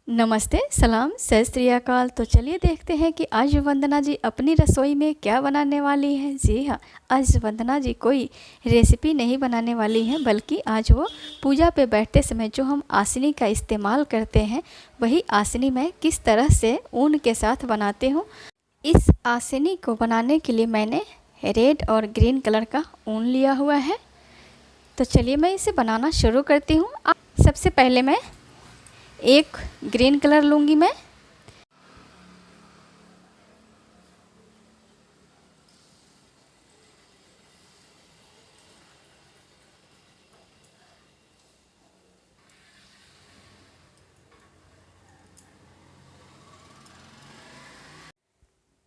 नमस्ते, सलाम, सत श्री अकाल। तो चलिए देखते हैं कि आज वंदना जी अपनी रसोई में क्या बनाने वाली हैं। जी हाँ, आज वंदना जी कोई रेसिपी नहीं बनाने वाली हैं, बल्कि आज वो पूजा पे बैठते समय जो हम आसनी का इस्तेमाल करते हैं, वही आसनी मैं किस तरह से ऊन के साथ बनाती हूँ। इस आसनी को बनाने के लिए मैंने रेड और ग्रीन कलर का ऊन लिया हुआ है। तो चलिए मैं इसे बनाना शुरू करती हूँ। सबसे पहले मैं एक ग्रीन कलर लूँगी।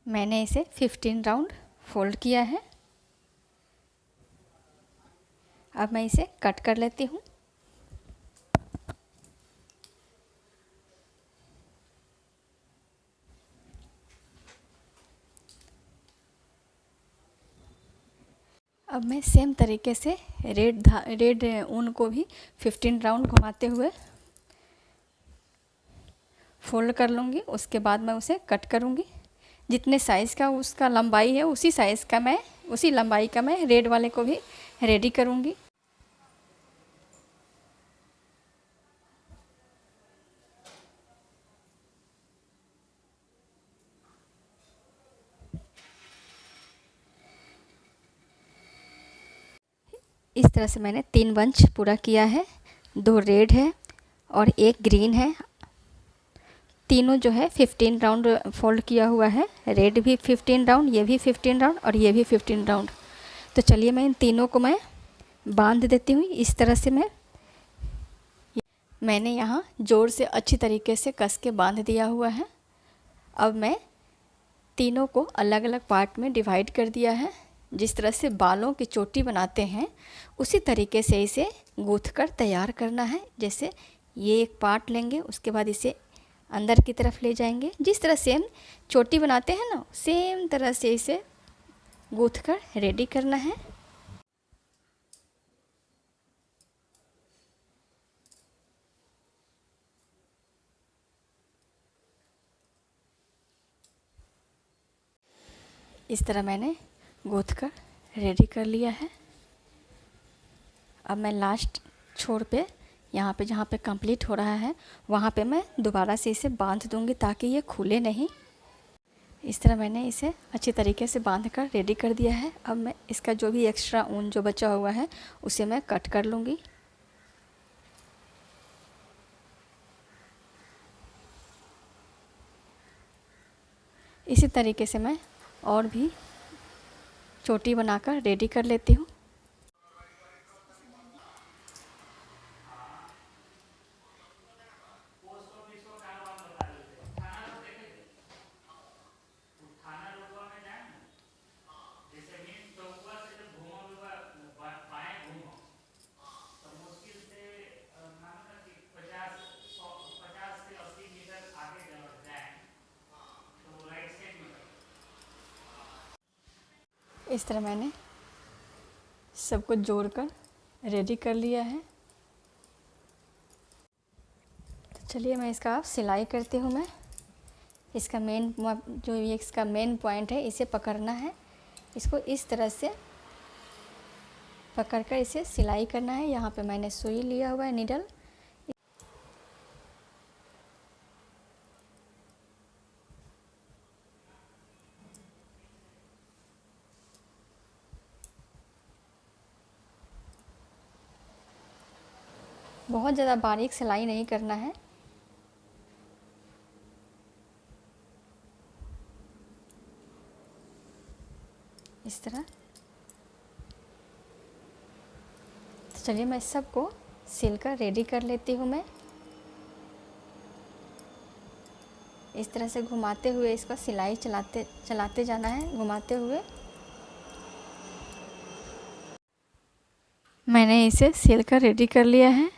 मैंने इसे 15 राउंड फोल्ड किया है। अब मैं इसे कट कर लेती हूँ। अब मैं सेम तरीके से रेड ऊन को भी 15 राउंड घुमाते हुए फोल्ड कर लूँगी। उसके बाद मैं उसे कट करूँगी। जितने साइज़ का उसका लंबाई है उसी लंबाई का मैं रेड वाले को भी रेडी करूँगी। इस तरह से मैंने 3 बंच पूरा किया है। 2 रेड है और 1 ग्रीन है। तीनों जो है 15 राउंड फोल्ड किया हुआ है। रेड भी 15 राउंड, ये भी 15 राउंड और ये भी 15 राउंड। तो चलिए मैं इन तीनों को मैं बांध देती हूँ। इस तरह से मैंने यहाँ जोर से अच्छी तरीके से कस के बांध दिया हुआ है। अब मैं तीनों को अलग अलग पार्ट में डिवाइड कर दिया है। जिस तरह से बालों की चोटी बनाते हैं उसी तरीके से इसे गूँथ कर तैयार करना है। जैसे ये एक पार्ट लेंगे, उसके बाद इसे अंदर की तरफ ले जाएंगे। जिस तरह से हम चोटी बनाते हैं ना, सेम तरह से इसे गूँथ कर रेडी करना है। इस तरह मैंने गूँथ कर रेडी कर लिया है। अब मैं लास्ट छोर पे यहाँ पे जहाँ पे कंप्लीट हो रहा है वहाँ पे मैं दोबारा से इसे बांध दूँगी ताकि ये खुले नहीं। इस तरह मैंने इसे अच्छी तरीके से बांध कर रेडी कर दिया है। अब मैं इसका जो भी एक्स्ट्रा ऊन जो बचा हुआ है उसे मैं कट कर लूँगी। इसी तरीके से मैं और भी चोटी बनाकर रेडी कर लेती हूँ। इस तरह मैंने सबको जोड़कर रेडी कर लिया है। तो चलिए मैं इसका सिलाई करती हूँ। मैं इसका इसका मेन पॉइंट है, इसे पकड़ना है। इसको इस तरह से पकड़कर इसे सिलाई करना है। यहाँ पे मैंने सुई लिया हुआ है, नीडल। बहुत ज़्यादा बारीक सिलाई नहीं करना है। इस तरह। तो चलिए मैं सबको सिलकर रेडी कर लेती हूँ। मैं इस तरह से घुमाते हुए इसका सिलाई चलाते जाना है, घुमाते हुए। मैंने इसे सिलकर रेडी कर लिया है।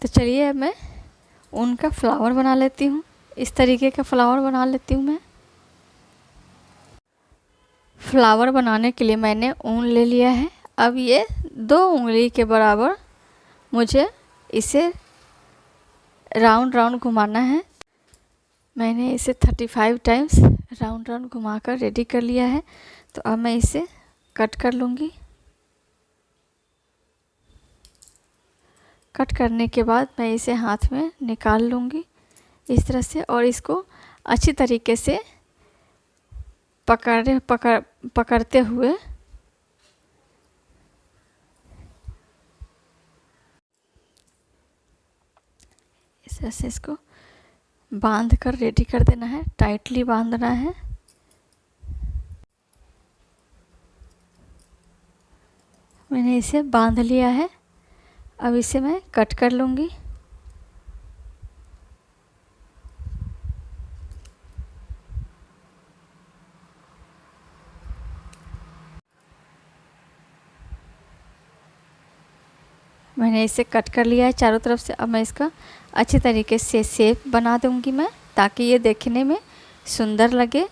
तो चलिए अब मैं ऊन का फ्लावर बना लेती हूँ। इस तरीके का फ्लावर बना लेती हूँ मैं। फ्लावर बनाने के लिए मैंने ऊन ले लिया है। अब ये 2 उंगली के बराबर मुझे इसे राउंड राउंड घुमाना है। मैंने इसे 35 टाइम्स राउंड राउंड घुमाकर रेडी कर लिया है। तो अब मैं इसे कट कर लूँगी। कट करने के बाद मैं इसे हाथ में निकाल लूँगी इस तरह से, और इसको अच्छी तरीके से पकड़ते हुए इस तरह से इसको बांध कर रेडी कर देना है। टाइटली बांधना है। मैंने इसे बांध लिया है। अब इसे मैं कट कर लूँगी। मैंने इसे कट कर लिया है चारों तरफ से। अब मैं इसका अच्छी तरीके से शेप बना दूंगी मैं, ताकि ये देखने में सुंदर लगे।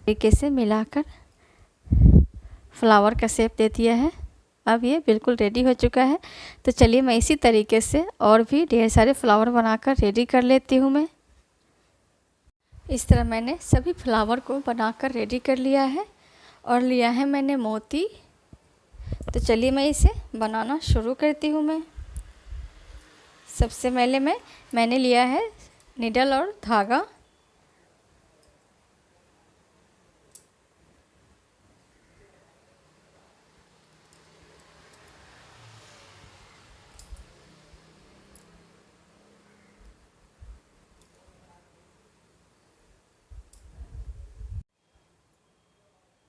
तरीके से मिलाकर फ्लावर का शेप दे दिया है। अब ये बिल्कुल रेडी हो चुका है। तो चलिए मैं इसी तरीके से और भी ढेर सारे फ्लावर बनाकर रेडी कर लेती हूँ मैं। इस तरह मैंने सभी फ्लावर को बनाकर रेडी कर लिया है और लिया है मैंने मोती। तो चलिए मैं इसे बनाना शुरू करती हूँ मैं। सबसे पहले मैंने लिया है नीडल और धागा।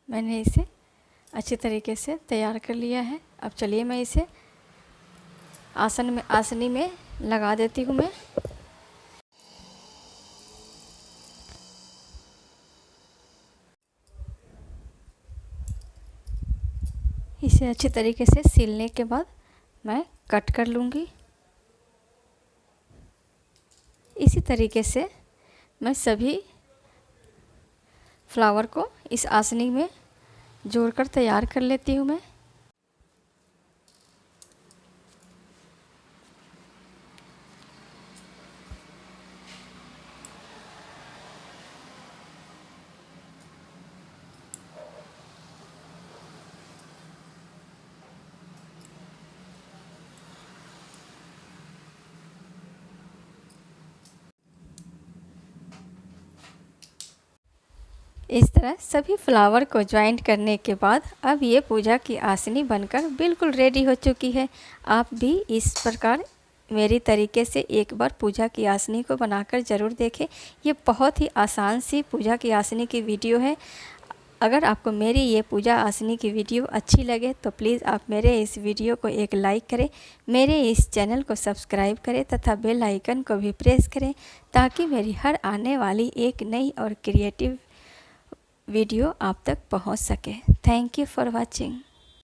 मैंने इसे अच्छी तरीके से तैयार कर लिया है। अब चलिए मैं इसे आसनी में लगा देती हूँ मैं। इसे अच्छी तरीके से सीलने के बाद मैं कट कर लूँगी। इसी तरीके से मैं सभी फ्लावर को इस आसनी में जोड़कर तैयार कर लेती हूँ मैं। इस तरह सभी फ्लावर को ज्वाइंट करने के बाद अब ये पूजा की आसनी बनकर बिल्कुल रेडी हो चुकी है। आप भी इस प्रकार मेरी तरीके से एक बार पूजा की आसनी को बनाकर ज़रूर देखें। ये बहुत ही आसान सी पूजा की आसनी की वीडियो है। अगर आपको मेरी ये पूजा आसनी की वीडियो अच्छी लगे तो प्लीज़ आप मेरे इस वीडियो को एक लाइक करें, मेरे इस चैनल को सब्सक्राइब करें तथा बेल आइकन को भी प्रेस करें, ताकि मेरी हर आने वाली एक नई और क्रिएटिव वीडियो आप तक पहुंच सके। Thank you for watching.